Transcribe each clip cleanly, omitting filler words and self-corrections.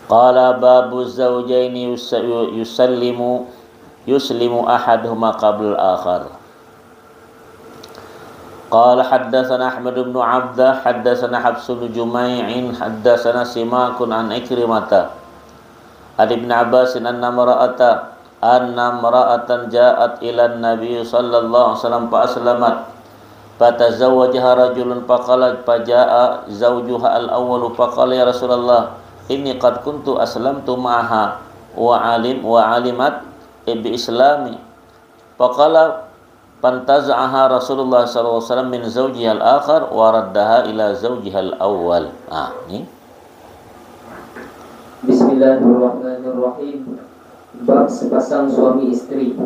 Qala babu zawjaini yuslimu ahaduhuma qabla al-akhar. Qala haddatsana Ahmad bin Abdah haddatsana Habs bin Jumai'in haddatsana Simakun an Ikrimata an Ibn Abbas anna mar'atan ja'at ila an-nabi sallallahu alaihi wasallam fa aslamat fatazawwajaha rajulun faqala faja'a zawjuha al-awwal faqala ya Rasulullah inni qad kuntu aslamtu ma'aha wa alimat bi islami faqala fantaza'aha Rasulullah sallallahu alaihi wasallam min zawjiha al-akhar wa raddaha ila zawjiha al-awwal. Ini Bismillahirrahmanirrahim. Bab sepasang suami istri.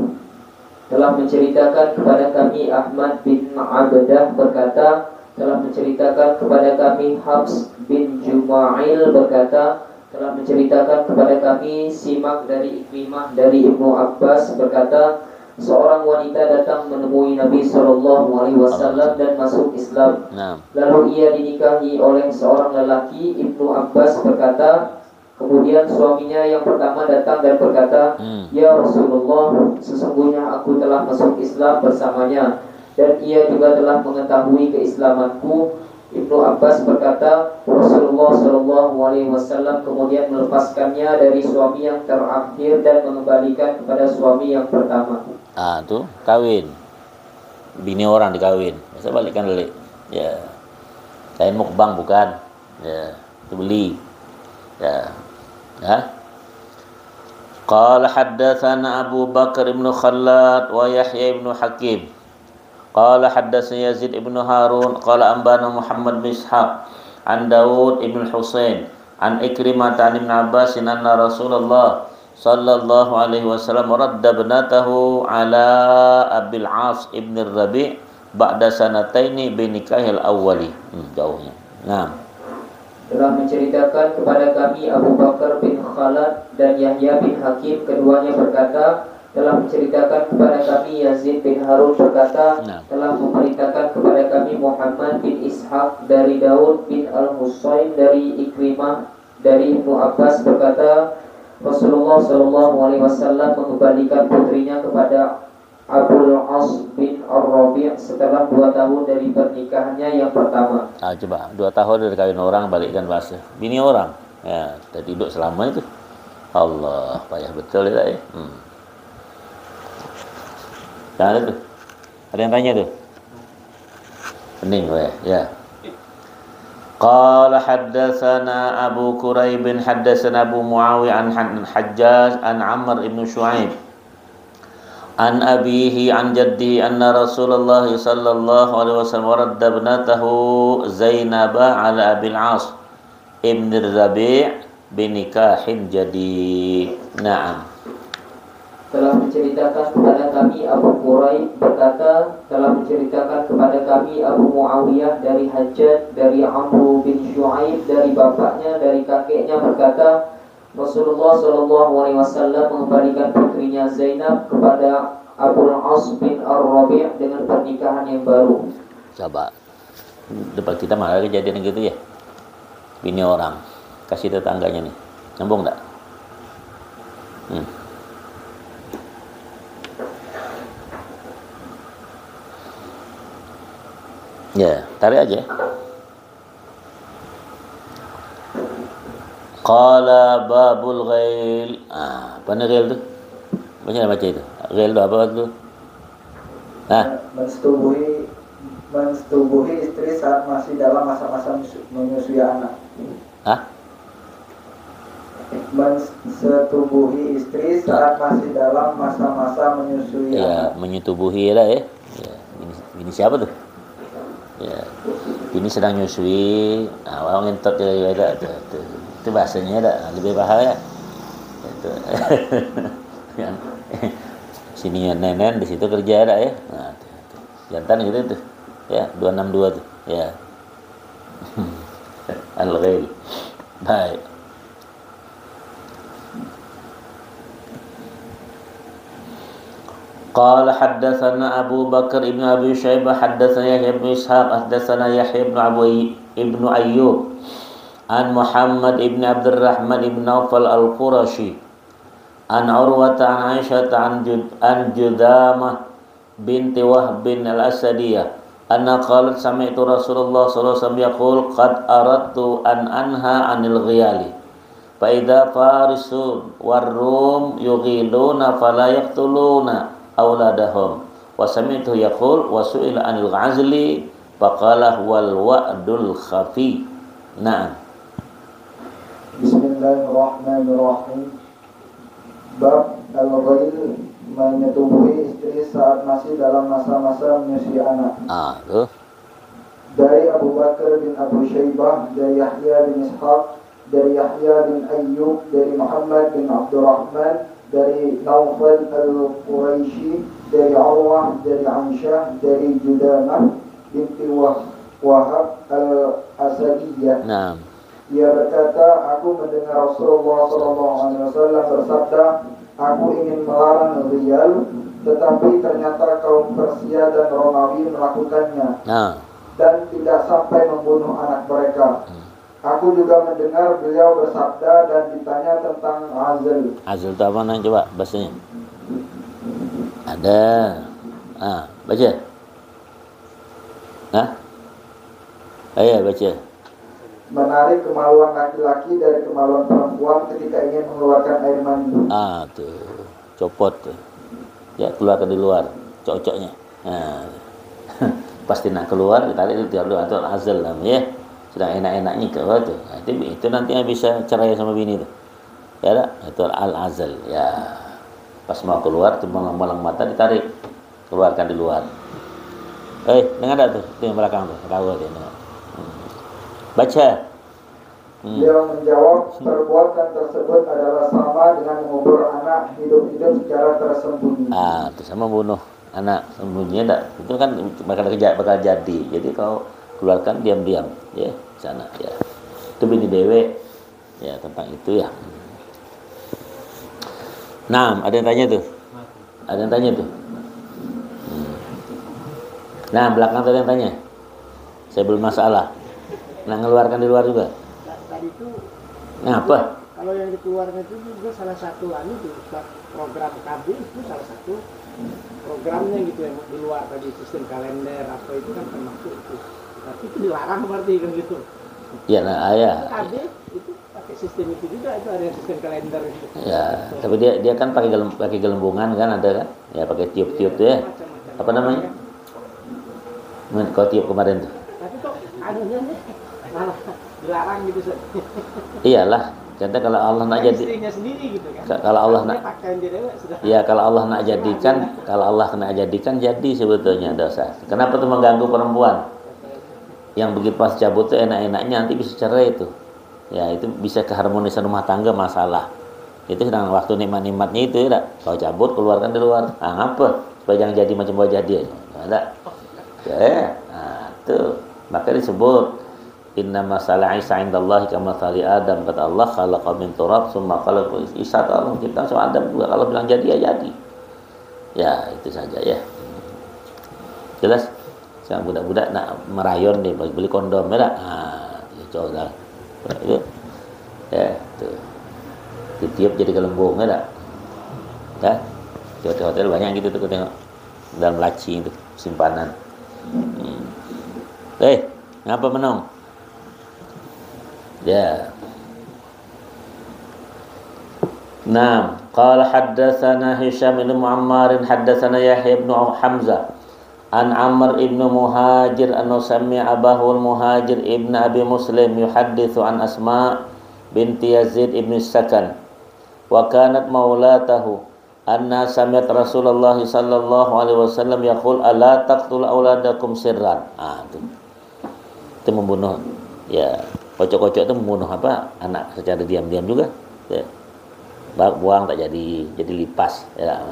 Telah menceritakan kepada kami Ahmad bin Abdah berkata, telah menceritakan kepada kami Habs bin Juma'il berkata, telah menceritakan kepada kami Simak dari Ikrimah dari Ibnu Abbas berkata, seorang wanita datang menemui Nabi SAW dan masuk Islam. Lalu ia dinikahi oleh seorang lelaki. Ibnu Abbas berkata, kemudian suaminya yang pertama datang dan berkata, ya Rasulullah, sesungguhnya aku telah masuk Islam bersamanya dan ia juga telah mengetahui keislamanku. Ibnu Abbas berkata, Rasulullah SAW kemudian melepaskannya dari suami yang terakhir dan mengembalikan kepada suami yang pertama. Tuh kawin, bini orang dikawin, saya balikkan dulu. Ya, kain mukbang bukan? Ya, itu beli. Ya, Qala haddatsana Abu Bakar ibn Khallad wa Yahya ibn Hakim. Qala haddatsana Yazid ibn Harun qala anbana Muhammad bin Ishaq an Daud ibn Husain an Ikrimah an Ibn Abbas anna Rasulullah sallallahu alaihi wasallam radda ibnatahu ala Abil As ibn Rabi' ba'da sanataini bi nikahil awwali. Jauhnya. Telah menceritakan kepada kami Abu Bakar bin Khalad dan Yahya bin Hakim, keduanya berkata, telah menceritakan kepada kami Yazid bin Harun berkata, telah memberitakan kepada kami Muhammad bin Ishaq dari Daud bin Al-Husayn dari Ikrimah dari Ibnu Abbas berkata, Rasulullah SAW mengembalikan putrinya kepada Abul As bin Ar-Rabi' setelah 2 tahun dari pernikahannya yang pertama. Coba 2 tahun dari kawin orang balikkan bahasa bini orang. Ya, kita hidup selama itu. Allah, payah betul ya. Ada tuh. Ada yang tanya tuh. Pening ya. Qala haddatsana Abu Quraib bin haddatsana Abu Muawiyah an Hajjaj an Amr ibn Shu'aib an abihi an jaddi anna Rasulullah sallallahu alaihi wasallam radda ibnatahu Zainab ala Abil As ibn Rabi' bin nikahin jadid. Naam. Telah menceritakan kepada kami Abu Quraib berkata, telah menceritakan kepada kami Abu Muawiyah dari Hajjaj dari Amr bin Shu'aib dari bapaknya dari kakeknya berkata, Rasulullah SAW mengembalikan putrinya Zainab kepada Abul As bin Ar-Rabi' dengan pernikahan yang baru. Coba depan kita malah kejadian gitu ya. Bini orang kasih tetangganya nih, nyambung enggak? Ya, tarik aja. Qala babul ghail. Apa nih ghail tuh? Baca itu. Ghail itu apa tuh? Mensetubuhi istri saat masih dalam masa-masa menyusui anak. Mensetubuhi istri saat masih dalam masa-masa menyusui anak. Ya, menyetubuhi lah ya. Ini siapa tuh? Ya, ini sedang nyusui. Orang ngentot ya ada. Itu bahasanya ada lebih paham ya. Itu. Yang sininya nenen di situ kerja ada ya. Nah, jantan gitu tuh. Ya, 262 tuh. Ya. Al-ghail. Baik. قال حدثنا أبو بكر ابن أبي شيبة حدثنا يحيى بن إسحاق حدثنا يحيى بن أيوب an Muhammad ibn Abdurrahman ibn Naufal al-Qurashi an Urwata an Aisyah an Judamah binti Wahb bin al-Asadiyah anna qalat sami'tu Rasulullah sallallahu alaihi wasallam yaqul qad aradtu an anha 'anil ghiyali fa idza farisun war-rum yughiluna fala yaqtuluna auladahum wa sami'tu yaqul wa su'ila 'anil 'azli faqala wal wa'dul khafi. Na'am. Bismillahirrahmanirrahim. Bab al-ghail, menyetubuhi istri saat masih dalam masa-masa menyusui anak. Tuh. Dari Abu Bakar bin Abu Syaibah, dari Yahya bin Ishaq, dari Yahya bin Ayyub, dari Muhammad bin Abdurrahman, dari Naufal al-Quraisy, dari Urwah, dari Aisyah, dari Judamah binti Wahab al-Asadiyah. Naam. Ia berkata, aku mendengar Rasulullah SAW bersabda, aku ingin melarang riyal, tetapi ternyata kaum Persia dan Romawi melakukannya, dan tidak sampai membunuh anak mereka. Aku juga mendengar beliau bersabda dan ditanya tentang azl. Azl itu apa nih, coba bahasanya? Ada. Baca. Ayo baca. Menarik kemaluan laki-laki dari kemaluan perempuan ketika ingin mengeluarkan air mani. Tuh, copot tuh. Ya, keluarkan di luar, cocoknya. Pasti nak keluar, ditarik itu atau azal namanya. Sedang enak-enaknya ke tuh. Itu nantinya bisa cerai sama bini tuh. Ya, itu al-azal. Ya, pas mau keluar tuh malang-malang mata ditarik, keluarkan di luar. Dengar tuh, itu yang belakang tuh, rawa dia dengar. Baca. Beliau menjawab, perbuatan tersebut adalah sama dengan mengubur anak hidup-hidup secara tersembunyi. Itu sama bunuh anak sembunyinya enggak. Itu kan bakal jadi. Jadi kalau keluarkan diam-diam, ya, sana ya. Itu bini dewe ya tentang itu ya. Nah, ada yang tanya tuh. Ada yang tanya tuh. Nah, belakang tadi yang tanya. Saya belum masalah. Nah, ngeluarkan di luar juga. Tadi itu Ngapa? kalau yang dikeluarkan itu juga salah satu program KB itu salah satu programnya gitu yang di luar tadi sistem kalender apa itu kan termasuk itu. Tapi itu dilarang berarti kan gitu. Iya, ya. KB itu pakai sistem itu juga, itu ada sistem kalender gitu. Ya, tapi dia kan pakai gelembungan kan ada kan? Ya pakai tiup-tiup tuh ya. Apa namanya? Kau tiup kemarin tuh. Tapi kok anunya nih malah dilarang gitu. Iyalah, karena kalau Allah nak jadi istrinya sendiri gitu kan. Kalau Allah nak ya kalau Allah nak jadikan jadi sebetulnya dosa. Kenapa tuh mengganggu perempuan? Yang begitu pas cabut tuh enak-enaknya nanti bisa cerai itu. Ya itu bisa keharmonisan rumah tangga masalah. Itu sedang waktu nikmat-nikmatnya itu ya. Kalau cabut keluarkan di luar. Ngapa? Supaya jangan jadi macam wajah dia. Ada. Ya, tuh. Maka disebut inna masalah Isa indallahi kama mathali Adam, kata Allah khalaqa min turab summa khalaqa Isa, Allah menciptakan sama Adam juga. Kalau bilang jadi ya jadi. Ya, itu saja ya. Jelas? Sekarang budak-budak nak merayon nih beli kondom ya. Coba itu. Ya, tuh. Ditiup jadi gelembung ya. Ya. Di hotel banyak gitu tuh tengok. Dalam laci itu simpanan. Ngapa menong? Ya. Naam, qala haddatsana Hisham bin Muammar haddatsana Yahya bin Hamzah an Amr ibn Muhajir an sami'a Abahu al-Muhajir ibn Abi Muslim yuhadditsu an Asma binti Yazid ibn Sakan wa kanat maulatahu anna sami'at Rasulullah sallallahu alaihi wasallam yaqul ala taqtul auladakum sirran. Itu membunuh ya, kocok-kocok itu membunuh apa anak secara diam-diam juga ya. Buang tak jadi lipas ya.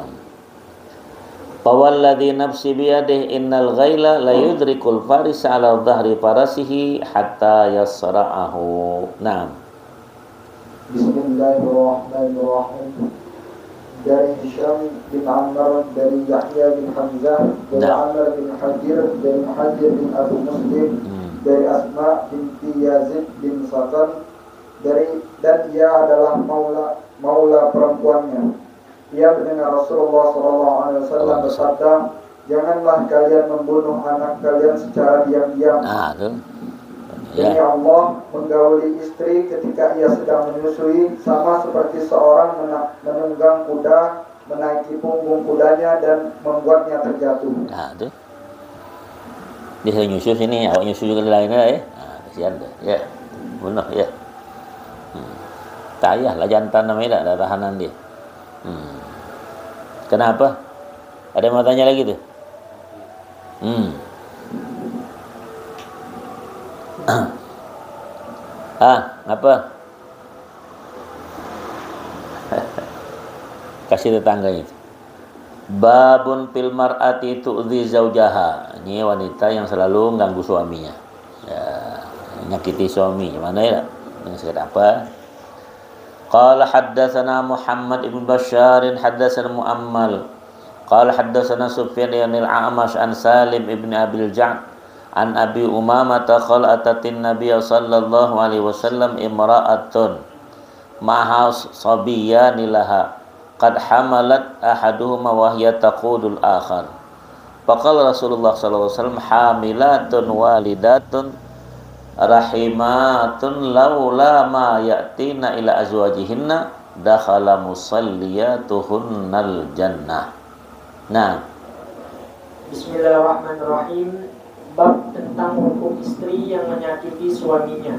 Fawalladhi nafsi biyadihi innal ghaila la yudrikul faris ala dhahri farasihi hatta yasra'ahu. Naam. Bismillahirrahmanirrahim. Dari Hisham bin Ammar, dari Yahya bin Hamzah, dari Amr bin Hajir, dari Muhajir bin Abu Muslim, dari Asma binti Yazid bin Sakan, dan ia adalah maula perempuannya. Ia mendengar Rasulullah SAW bersabda, janganlah kalian membunuh anak kalian secara diam-diam. Demi Allah, menggauli istri ketika ia sedang menyusui sama seperti seorang menunggang kuda, menaiki punggung kudanya dan membuatnya terjatuh. Nah, tu. Dia saya nyusu sini, awak nyusu juga lain ya. Kasihan dah. Ya. Bunuh ya. Tak payahlah jantan namanya dah tahanan dia. Kenapa? Ada yang mau tanya lagi tu? Apa? Kasih tetangga itu. Babun fil mar'ati tu'dhi zaujaha. Ini wanita yang selalu mengganggu suaminya. Ya, nyakiti suami. Gimana ya? Dengan segala apa? Qala haddatsana Muhammad ibn Bashar haddatsana Muammal. Qala haddatsana Sufyan al-A'mash an Salim ibn Abil Ja'd an Abi Umamah qala atatin Nabiy sallallahu alaihi wasallam imra'atun maha sabiyyan laha qad hamalat ahaduhuma wa hiya taqudul akhar. Faqala Rasulullah sallallahu alaihi wasallam hamilatun walidatun rahimatun laula ma ya'tina ila azwajihinna dakhala musalliyatuhunnal jannah. Nah, Bismillahirrahmanirrahim. Bab tentang hukum istri yang menyakiti suaminya.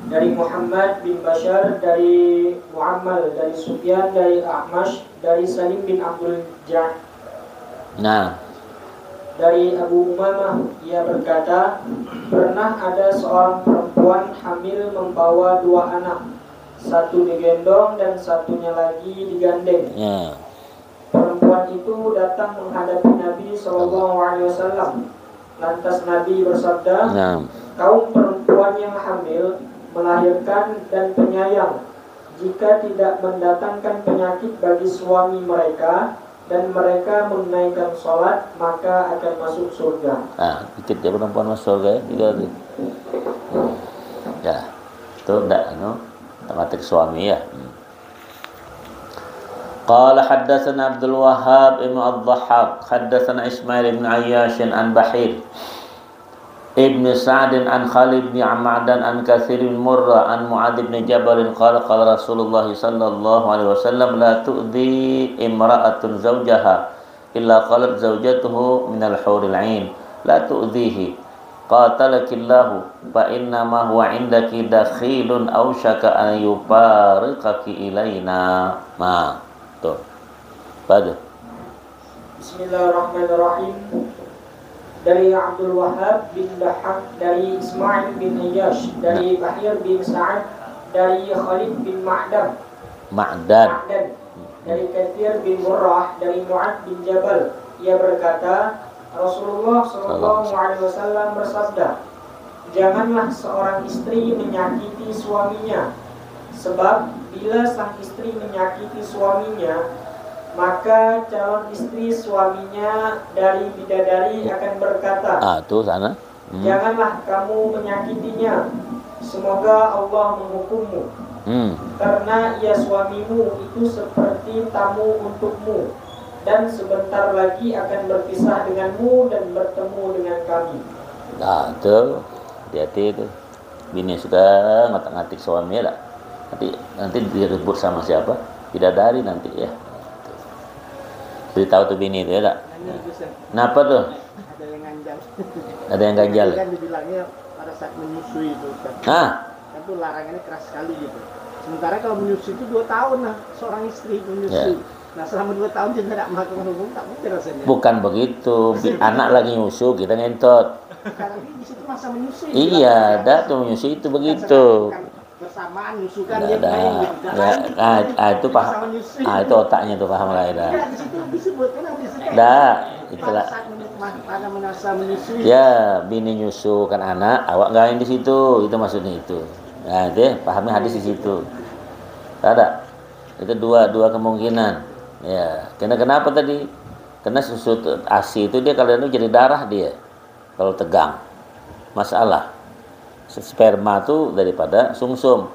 Dari Muhammad bin Bashar, dari Muammal, dari Sufyan, dari A'mash, dari Salim bin Abdul Ja'd. Nah, dari Abu Umamah, ia berkata, pernah ada seorang perempuan hamil membawa dua anak, satu digendong dan satunya lagi digandeng. Perempuan itu datang menghadapi Nabi SAW. Lantas Nabi bersabda, kaum perempuan yang hamil, melahirkan dan penyayang, jika tidak mendatangkan penyakit bagi suami mereka dan mereka menunaikan sholat, maka akan masuk surga. Dikit dia perempuan masuk surga ya, tiga tu. Ya, itu tak, tematik suami ya. Qala haddatsana Abdul Wahhab ibn Ad-Dhahhak, haddatsana Ismail ibn Ayyash an Bahir ibn Sa'd an Khalid bin Amadan an Katsir bin Murrah an Mu'adz bin Jabal qala qala Rasulullah sallallahu alaihi wasallam la tu'dhi imra'atun zawjaha illa qalat zawjatuhu min al-huril 'ain la tu'dhihi qatalakillahu fa inna ma huwa 'indaki dakhilun aw syaka an yufariqaki ilaina. Tuh. Pada. Bismillahirrahmanirrahim. Dari Abdul Wahhab bin Dahhak, dari Ismail bin Ayyash, dari Bahir bin Sa'ad, dari Khalid bin Ma'dan, dari Katsir bin Murrah, dari Mu'adz bin Jabal. Ia berkata, Rasulullah SAW bersabda, janganlah seorang istri menyakiti suaminya, sebab bila sang istri menyakiti suaminya, maka calon istri suaminya dari bidadari akan berkata, tuh sana. Janganlah kamu menyakitinya, semoga Allah menghukummu, karena ia suamimu itu seperti tamu untukmu, dan sebentar lagi akan berpisah denganmu dan bertemu dengan kami. Tuh, hati-hati itu. Bini suka ngatik-ngatik suaminya tak? Nanti direbut sama siapa? Bidadari nanti ya. Beritahu tuh bini itu ya tak? Kenapa tuh? Ada yang ganjal. Ada yang ganjal. Kan dibilangnya pada saat menyusui itu. Kan itu larangannya keras sekali gitu. Sementara kalau menyusui itu 2 tahun lah seorang istri menyusui. Nah selama 2 tahun dia tidak melakukan hukum, tak mungkin rasanya. Bukan begitu. Anak lagi nyusu kita ngentot. Sekarang ini di situ masa menyusui. Iya, dah tuh menyusui itu begitu. Bersamaan nyusukan dia main gitu. Itu paham. Itu otaknya tuh paham lah dah. Di situ disebutkan itulah. Pada menasa menyusui. Ya, bini nyusu kan anak, awak gain di situ, itu maksudnya itu. Nah, itu pahami hadis di situ. Tak ada. Itu dua kemungkinan. Ya, kenapa tadi? Karena susu ASI itu dia kalau itu jadi darah dia. Kalau tegang. Masalah. Sperma itu daripada sumsum.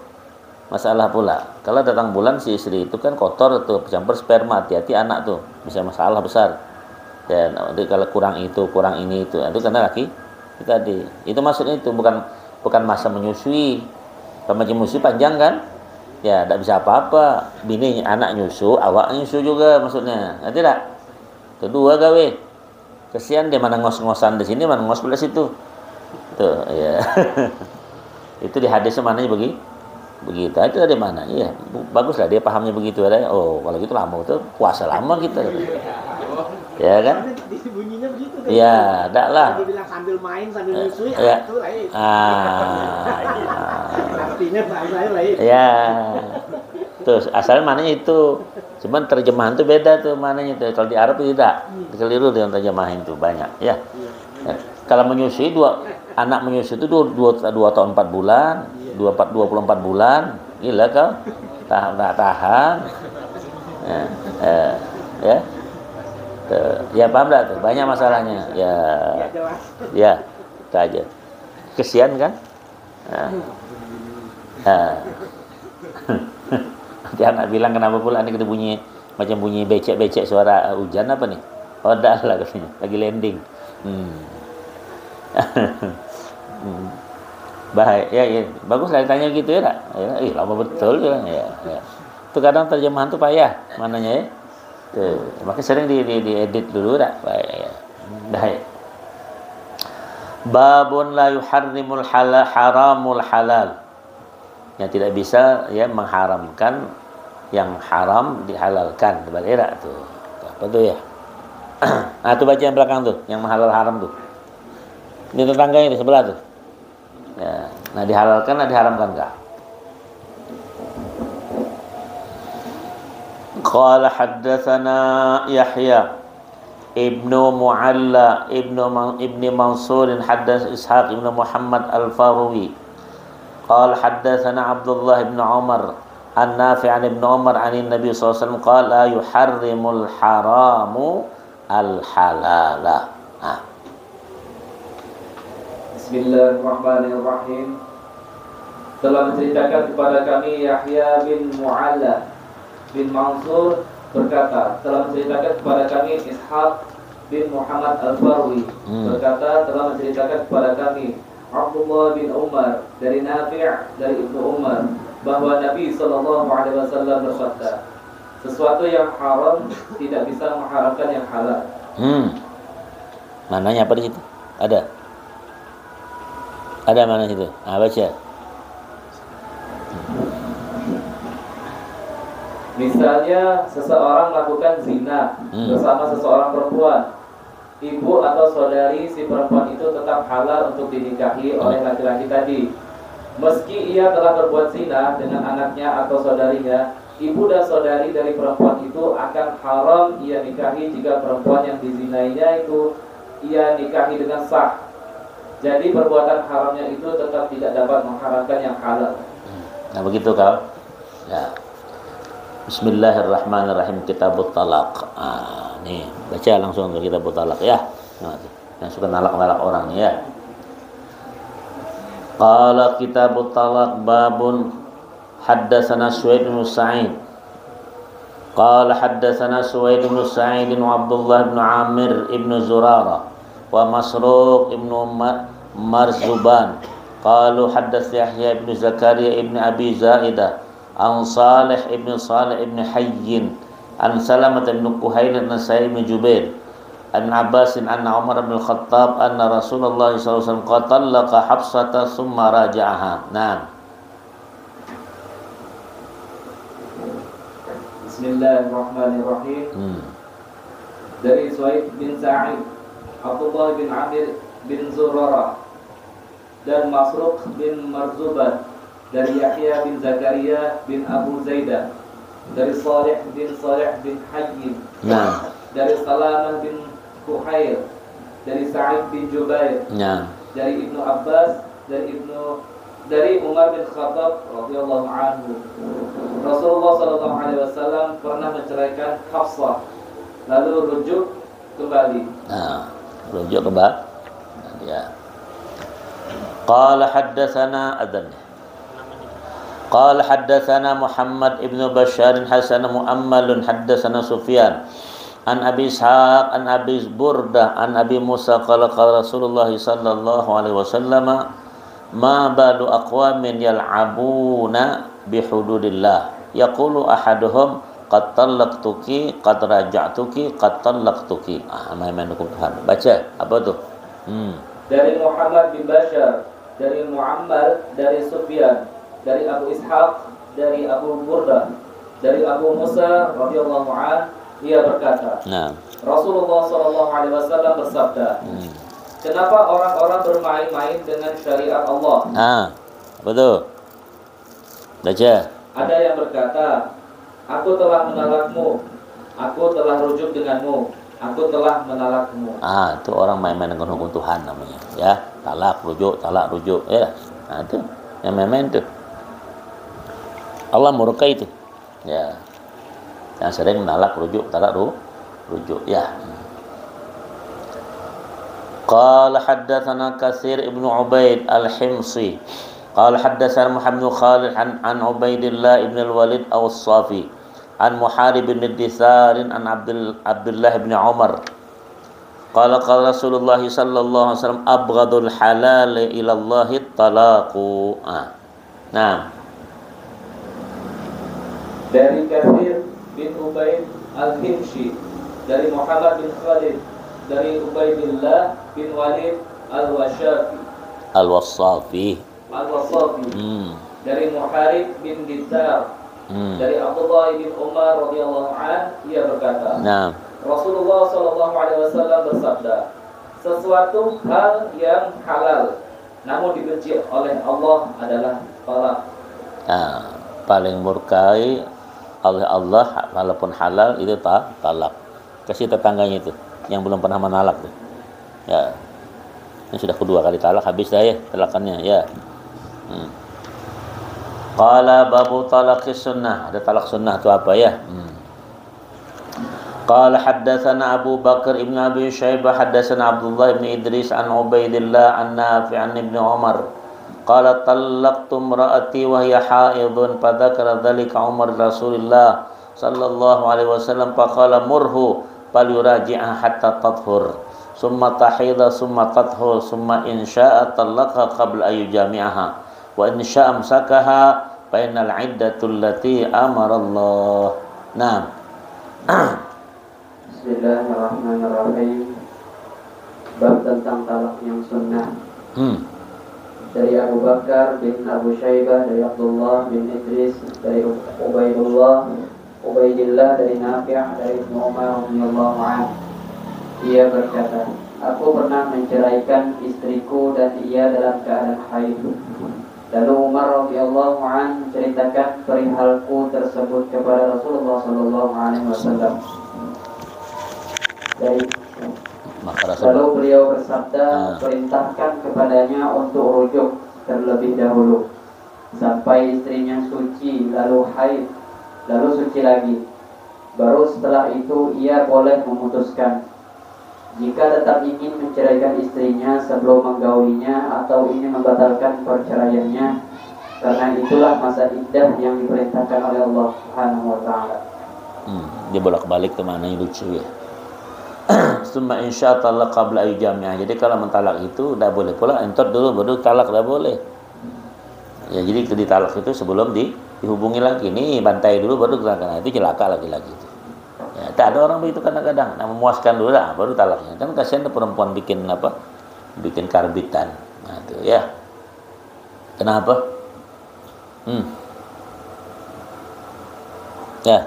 masalah pula. Kalau datang bulan si istri itu kan kotor tuh, campur sperma, hati-hati anak tuh bisa masalah besar. Dan nanti kalau kurang itu, kurang ini itu karena laki itu tadi. Itu maksudnya itu bukan masa menyusui. Kalau menyusui panjang kan? Ya, tidak bisa apa-apa. Bini anak nyusu, awak nyusu juga maksudnya. Nanti tidak. Kedua gawe. Kesian dia mana ngos-ngosan di sini, mana ngos di situ. Tuh, ya. Itu di hadisnya mananya begitu. Itu dari mana? Iya, baguslah dia pahamnya begitu ada. Oh, kalau gitu lama tuh puasa lama kita. Ya kan? Bunyinya begitu kan? Iya, enggak lah. Dia bilang sambil main sambil nyusui, Ya. itu lain. Iya. Artinya bahasa lain. Ya. Terus asalnya mananya itu. Cuman terjemahan tuh beda tuh mananya tuh. Kalau di Arab itu tidak. Keliru dengan terjemahan itu banyak, ya. Kalau menyusui anak menyusui itu 2 tahun 4 bulan, 24 bulan. Gila kau. Tahan. Ya. Ya paham tak tuh? Banyak masalahnya. Ya. Ya, itu aja. Kesian kan? Nanti anak bilang kenapa pula ini kita macam bunyi becek-becek suara hujan apa nih? Oh dah lah katanya, lagi landing. Baik, ya. Bagus lah ditanya gitu ya tak? Lama betul ya. Itu kadang terjemahan tuh payah mananya ya. Tuh, makanya sering diedit dulu tak? Baik ya. Baik. Babun la yuharrimul haramul halal. Yang tidak bisa ya mengharamkan yang haram dihalalkan. Balik tak tuh. Apa tuh ya? Tuh baca yang belakang tuh, yang halal haram tuh. Ini tetangganya di sebelah tuh. Ya, nah dihalalkan, nah diharamkan enggak? Qala haddatsana Yahya ibnu Mu'alla ibnu Mansur haddas Ishaq ibnu Muhammad al-Farwi qala haddatsana Abdullah ibn Umar an-Nafi' an ibn Umar an Nabi sallallahu alaihi wasallam qala la yuharrimul haramu al-halala. Bismillahirrahmanirrahim. Telah menceritakan kepada kami Yahya bin Mu'alla bin Mansur berkata, telah menceritakan kepada kami Ishaq bin Muhammad al-Farwi berkata, telah menceritakan kepada kami Abdullah bin Umar dari Nafi' dari Ibnu Umar bahwa Nabi SAW bersabda, sesuatu yang haram tidak bisa mengharamkan yang halal. Mananya apa di situ? Ada mana situ? Baca. Misalnya seseorang melakukan zina bersama seseorang perempuan, ibu atau saudari si perempuan itu tetap halal untuk dinikahi oleh laki-laki tadi. Meski ia telah berbuat zina dengan anaknya atau saudarinya, ibu dan saudari dari perempuan itu akan haram ia nikahi jika perempuan yang dizinainya itu ia nikahi dengan sah. Jadi perbuatan haramnya itu tetap tidak dapat mengharamkan yang halal. Nah begitu kau. Ya. Bismillahirrahmanirrahim. Kitabut Talaq. Nih baca langsung untuk Kitabut Talaq ya. Yang suka nalak-nalak orang nih ya. Qala Kitabut Talaq babun haddatsana Suwaid bin Sa'id. Qala haddatsana Suwaid bin Sa'id wa Abdullah bin Amir ibn Zurarah wa Masruq ibn Marzuban qalu haddatsana Yahya ibn Zakaria ibn Abi Zaidah an Salih ibn Hayyin an Salamah ibn Kuhail an Sa'id ibn Jubair an Abbas anna Umar bin Khattab anna Rasulullah sallallahu alaihi wasallam qatallaqa Hafsata summa raja'aha. Naam. Bismillahirrahmanirrahim. Dari Suwaid bin Sa'id, Abdullah bin Amir bin Zurarah dan Masruq bin Marzuban, dari Yahya bin Zakaria bin Abu Zaidah, dari Salih bin Hayyin, dari Salamah bin Kuhail, dari Sa'id bin Jubair, dari Ibnu Abbas, dari Umar bin Khattab radhiyallahu anhu. Rasulullah sallallahu alaihi wasallam pernah menceraikan Hafsah, lalu rujuk kembali. Rujuk kembali. Ya. Qala haddatsana Qala haddatsana Muhammad ibnu Bashar Hasan Muammalun haddatsana Sufyan an Abi Ishaq an Abi Burdah an Abi Musa qala qala Rasulullah sallallahu alaihi wasallam ma balu aqwamin yal'abuna bihududillah yaqulu ahaduhum qad talaqtuki qad raja'tuki qad talaqtuki. Main Tuhan. Baca apa tuh? Dari Muhammad bin Bashar, dari Muammar, dari Sufyan, dari Abu Ishaq, dari Abu Burdah, dari Abu Musa radhiyallahu an, ia berkata, Nah. Rasulullah sallallahu alaihi wasallam bersabda, kenapa orang-orang bermain-main dengan syariat Allah? Apa tuh? Baca. Ada yang berkata, aku telah menalakmu, aku telah rujuk denganmu, aku telah menalakmu. Itu orang main-main dengan hukum Tuhan namanya, ya. Talak rujuk, ya. Itu yang main-main tuh. Allah murka itu. Ya. Yang sering menalak rujuk, rujuk, ya. Qala haddatsana Katsir ibnu Ubaid al-Himsi. Qala haddatsana Muhammad bin Khalid an Ubaidillah ibn al-Walid As-Safi an Muharib bin Dithar an Abdullah bin Umar. Qala qala Rasulullah sallallahu alaihi wasallam abghadul halal ila Allah talaqu. Nah. Dari Katsir bin Ubaid al-Himsi, dari Muhammad bin Khalid, dari Ubaidillah bin Walid Al-Wasafi. Dari Muharib bin Dithar, dari Abdullah bin Umar radhiyallahu an, ia berkata, Nah. Rasulullah sallallahu alaihi wasallam bersabda, sesuatu hal yang halal namun dibenci oleh Allah adalah talak. Paling murkai oleh Allah walaupun halal itu talak. Kasih tetangganya itu yang belum pernah menalak tuh. Ya. Ini sudah kedua kali talak, habis dah ya talakannya, ya. Qala babu talaqis sunnah. Ada talak sunnah itu apa ya? Qala haddatsana Abu Bakar ibn Abi Syaibah haddatsana Abdullah ibn Idris an Ubaidillah an Nafi' an Ibnu Umar. Qala talaqtu imra'ati wa hiya haidun fadzakara dzalika Umar Rasulillah sallallahu alaihi wasallam faqala murhu falyuraji'ha hatta tathhur summa tahidha summa tathhur summa in syaa'a talaqha qabla an yujami'aha wa in syaa'a amsakaha fa innal 'iddatu allati amara Allah. Naam. Bismillahirrahmanirrahim. Bab tentang talak yang sunnah. Dari Abu Bakar bin Abu Syaibah, dari Abdullah bin Idris, dari Ubaidillah, dari Nafi', dari Ibnu Umar radhiyallahu anhu. Ia berkata, aku pernah menceraikan istriku dan ia dalam keadaan haid. Lalu Umar radhiyallahu anhu menceritakan perihalku tersebut kepada Rasulullah sallallahu alaihi wasallam. Lalu beliau bersabda, perintahkan kepadanya untuk rujuk terlebih dahulu sampai istrinya suci, lalu haid, lalu suci lagi. Baru setelah itu ia boleh memutuskan. Jika tetap ingin menceraikan istrinya sebelum menggaulinya atau ingin membatalkan perceraiannya, karena itulah masa iddah yang diperintahkan oleh Allah Subhanahu wa taala. Dia bolak-balik kemana yang lucu ya. Summa insyaallah qabla ayyamnya. Jadi kalau mentalak itu dah boleh pula entot dulu baru talak dah boleh. Ya jadi ditalak itu sebelum dihubungi lagi. Nih bantai dulu baru talak. Itu celaka lagi-lagi itu. Ya, tak ada orang begitu kadang-kadang. Nah, memuaskan dulu dah baru talaknya. Kan kasihan perempuan bikin apa? Bikin karbitan. Nah, itu ya. Kenapa? Ya.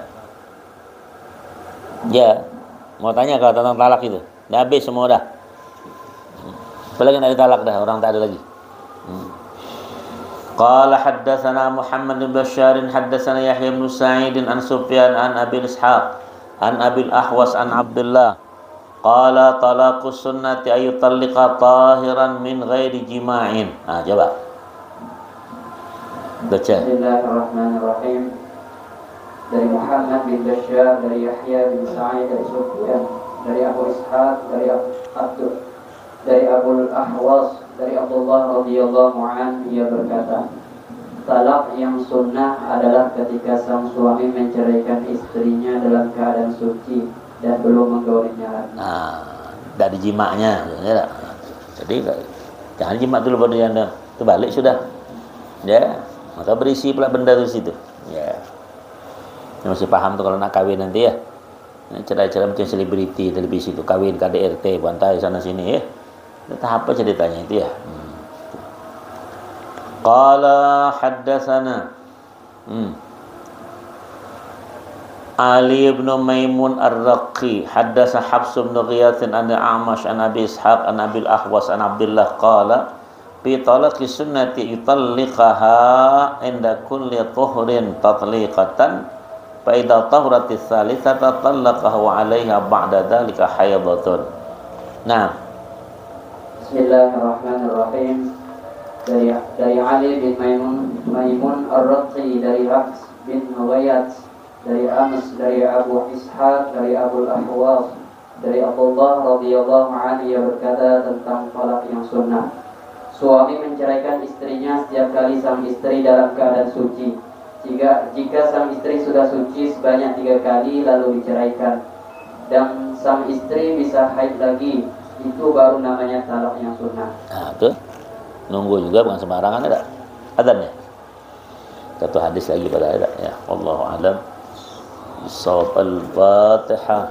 Mau tanya kalau tentang talak itu. Dah habis semua dah. Apalagi nak talak dah, orang tak ada lagi. Qala haddatsana Muhammad bin Bashar haddatsana Yahya bin Sa'id an Sufyan an Abi Ishaq an Abi Al-Ahwas an Abdullah qala talaqus sunnati ay yutalliqa tahiran min ghairi jima'in. Coba. Baca. Bismillahirrahmanirrahim. Dari Muhammad bin Bashar, dari Yahya bin Sa'id, dari Sufyan, dari Abu Ishaq, dari Abu Al-Ahwas, dari Abdullah radhiyallahu anhu, ia berkata, Talak yang sunnah adalah ketika sang suami menceraikan istrinya dalam keadaan suci dan belum menggaulinya lagi. Nah, dari jimaknya, ya. Jadi jangan jimat dulu baru janda. Itu balik sudah. Ya, maka berisi pula benda di situ. Ya. Yang masih paham tuh kalau nak kawin nanti ya. Cerai-cerai macam selebriti televisi itu kawin KDRT pantai sana sini ya. Tahap apa ceritanya itu ya. Qala haddatsana Ali bin Maimun Ar-Raqi haddatsa Hafs bin Ghiyath an A'mash an Abi Ishaq an Abi Al-Ahwas an Abdullah qala fi talaqi sunnati yutalliqaha inda kulli tuhrin tatliqatan fa idza tahuratis salisata talaqahu 'alaiha ba'da dhalika haidatun. Nah, Bismillahirrahmanirrahim. Dari Ali bin Maimun Ar-Raqi, dari Hafs bin Ghiyath, dari Anas, dari Abu Ishaq, dari Abu Al-Ahwas, dari Abdullah radhiyallahu anhu, ia berkata tentang talak yang sunnah. Suami menceraikan istrinya setiap kali sang istri dalam keadaan suci. Jika sang istri sudah suci sebanyak 3 kali lalu diceraikan dan sang istri bisa haid lagi, itu baru namanya talak yang sunnah. nah itu nunggu juga bukan sembarangan ada. Adanya. Satu hadis lagi pada ada ya. Wallahu a'lam. Bisawab al-Fatihah.